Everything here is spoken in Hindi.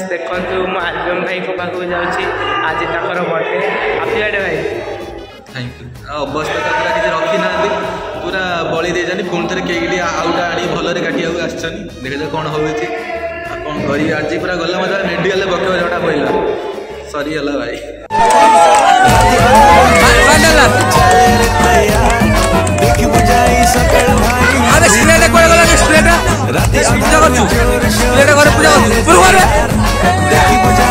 देखो मो आलबम भाई को पाखु जाऊँगी आज तक बर्थडे हैप्पी बर्थडे भाई। Thank you. अवस्था तो पूरा किसी रखी ना पूरा बड़ी दे जानी पुणी थे केक आउटा आनी भलरे काटिया आसछन देखा कौन होउछि कौन करी आज पूरा गला मत मेडिकल बके जोटा पड़ला सरी हला भाई पूजा